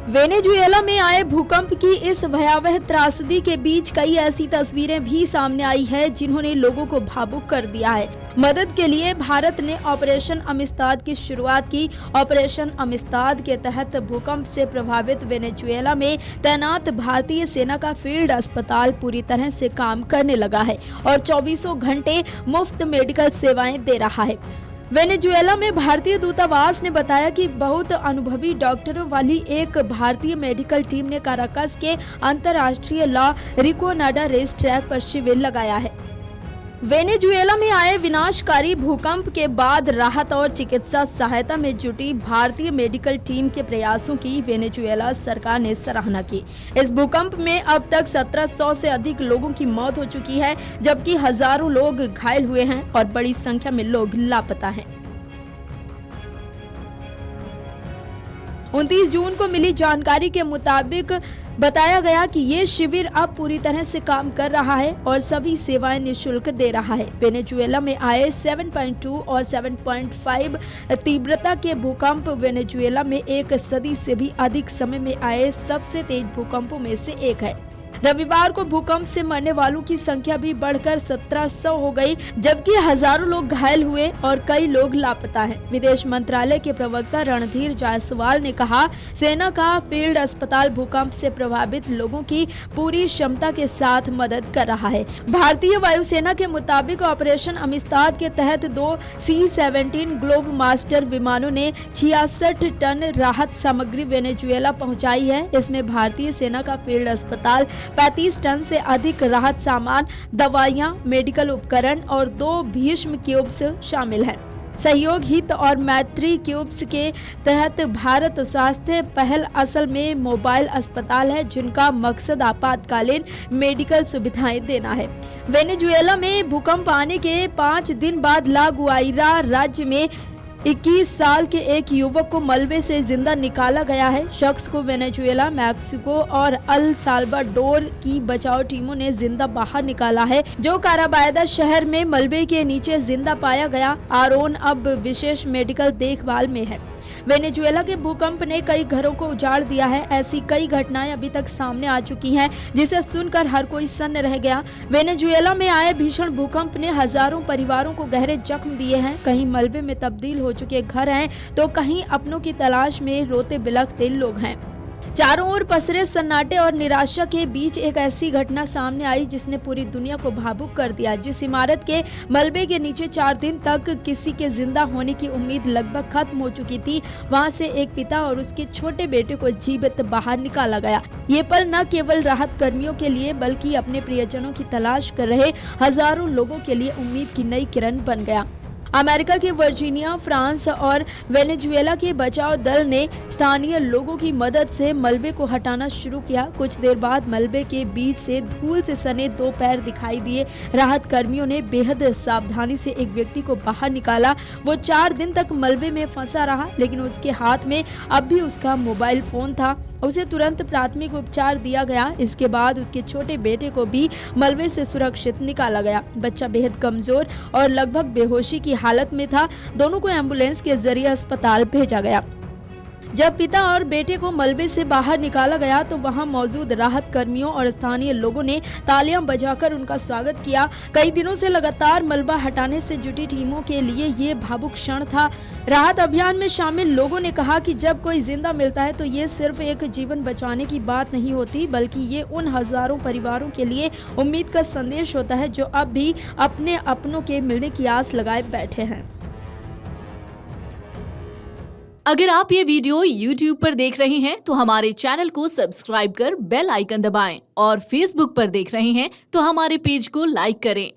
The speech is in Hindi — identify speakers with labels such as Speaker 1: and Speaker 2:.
Speaker 1: वेनेजुएला में आए भूकंप की इस भयावह त्रासदी के बीच कई ऐसी तस्वीरें भी सामने आई है जिन्होंने लोगों को भावुक कर दिया है। मदद के लिए भारत ने ऑपरेशन अमिस्ताद की शुरुआत की। ऑपरेशन अमिस्ताद के तहत भूकंप से प्रभावित वेनेजुएला में तैनात भारतीय सेना का फील्ड अस्पताल पूरी तरह से काम करने लगा है और 24 घंटे मुफ्त मेडिकल सेवाएं दे रहा है। वेनेजुएला में भारतीय दूतावास ने बताया कि बहुत अनुभवी डॉक्टरों वाली एक भारतीय मेडिकल टीम ने काराकस के अंतर्राष्ट्रीय ला रिकोनाडा रेस ट्रैक पर शिविर लगाया है। वेनेजुएला में आए विनाशकारी भूकंप के बाद राहत और चिकित्सा सहायता में जुटी भारतीय मेडिकल टीम के प्रयासों की वेनेजुएला सरकार ने सराहना की। इस भूकंप में अब तक 1700 से अधिक लोगों की मौत हो चुकी है, जबकि हजारों लोग घायल हुए हैं और बड़ी संख्या में लोग लापता हैं। 29 जून को मिली जानकारी के मुताबिक बताया गया कि ये शिविर अब पूरी तरह से काम कर रहा है और सभी सेवाएं निःशुल्क दे रहा है। वेनेजुएला में आए 7.2 और 7.5 तीव्रता के भूकंप वेनेजुएला में एक सदी से भी अधिक समय में आए सबसे तेज भूकंपों में से एक है। रविवार को भूकंप से मरने वालों की संख्या भी बढ़कर 1700 हो गई, जबकि हजारों लोग घायल हुए और कई लोग लापता हैं। विदेश मंत्रालय के प्रवक्ता रणधीर जायसवाल ने कहा, सेना का फील्ड अस्पताल भूकंप से प्रभावित लोगों की पूरी क्षमता के साथ मदद कर रहा है। भारतीय वायुसेना के मुताबिक ऑपरेशन अमिस्ताद के तहत 2 C-17 ग्लोब मास्टर विमानों ने 66 टन राहत सामग्री वेनेजुएला पहुंचाई है। इसमें भारतीय सेना का फील्ड अस्पताल 35 टन से अधिक राहत सामान, दवाइयां, मेडिकल उपकरण और 2 भीष्म क्यूब्स शामिल हैं। सहयोग हित और मैत्री क्यूब्स के तहत भारत स्वास्थ्य पहल असल में मोबाइल अस्पताल है, जिनका मकसद आपातकालीन मेडिकल सुविधाएं देना है। वेनेजुएला में भूकंप आने के 5 दिन बाद ला गुआइरा राज्य में 21 साल के एक युवक को मलबे से जिंदा निकाला गया है। शख्स को वेनेजुएला, मैक्सिको और अल साल्वाडोर की बचाव टीमों ने जिंदा बाहर निकाला है, जो काराबायदा शहर में मलबे के नीचे जिंदा पाया गया। आरोन अब विशेष मेडिकल देखभाल में है। वेनेजुएला के भूकंप ने कई घरों को उजाड़ दिया है। ऐसी कई घटनाएं अभी तक सामने आ चुकी हैं, जिसे सुनकर हर कोई सन्न रह गया। वेनेजुएला में आए भीषण भूकंप ने हजारों परिवारों को गहरे जख्म दिए हैं। कहीं मलबे में तब्दील हो चुके घर हैं, तो कहीं अपनों की तलाश में रोते बिलखते लोग हैं। चारों ओर पसरे सन्नाटे और निराशा के बीच एक ऐसी घटना सामने आई जिसने पूरी दुनिया को भावुक कर दिया। जिस इमारत के मलबे के नीचे 4 दिन तक किसी के जिंदा होने की उम्मीद लगभग खत्म हो चुकी थी, वहां से एक पिता और उसके छोटे बेटे को जीवित बाहर निकाला गया। ये पल न केवल राहत कर्मियों के लिए बल्कि अपने प्रियजनों की तलाश कर रहे हजारों लोगों के लिए उम्मीद की नई किरण बन गया। अमेरिका के वर्जीनिया, फ्रांस और वेनेजुएला के बचाव दल ने स्थानीय लोगों की मदद से मलबे को हटाना शुरू किया। कुछ देर बाद मलबे के बीच से धूल से सने 2 पैर दिखाई दिए। राहत कर्मियों ने बेहद सावधानी से एक व्यक्ति को बाहर निकाला। वो 4 दिन तक मलबे में फंसा रहा, लेकिन उसके हाथ में अब भी उसका मोबाइल फोन था। उसे तुरंत प्राथमिक उपचार दिया गया। इसके बाद उसके छोटे बेटे को भी मलबे से सुरक्षित निकाला गया। बच्चा बेहद कमजोर और लगभग बेहोशी की हालत में था। दोनों को एम्बुलेंस के जरिए अस्पताल भेजा गया। जब पिता और बेटे को मलबे से बाहर निकाला गया तो वहां मौजूद राहत कर्मियों और स्थानीय लोगों ने तालियां बजाकर उनका स्वागत किया। कई दिनों से लगातार मलबा हटाने से जुटी टीमों के लिए ये भावुक क्षण था। राहत अभियान में शामिल लोगों ने कहा कि जब कोई जिंदा मिलता है तो ये सिर्फ एक जीवन बचाने की बात नहीं होती, बल्कि ये उन हजारों परिवारों के लिए उम्मीद का संदेश होता है जो अब भी अपने अपनों के मिलने की आस लगाए बैठे हैं।
Speaker 2: अगर आप ये वीडियो YouTube पर देख रहे हैं तो हमारे चैनल को सब्सक्राइब कर बेल आइकन दबाएं और Facebook पर देख रहे हैं तो हमारे पेज को लाइक करें।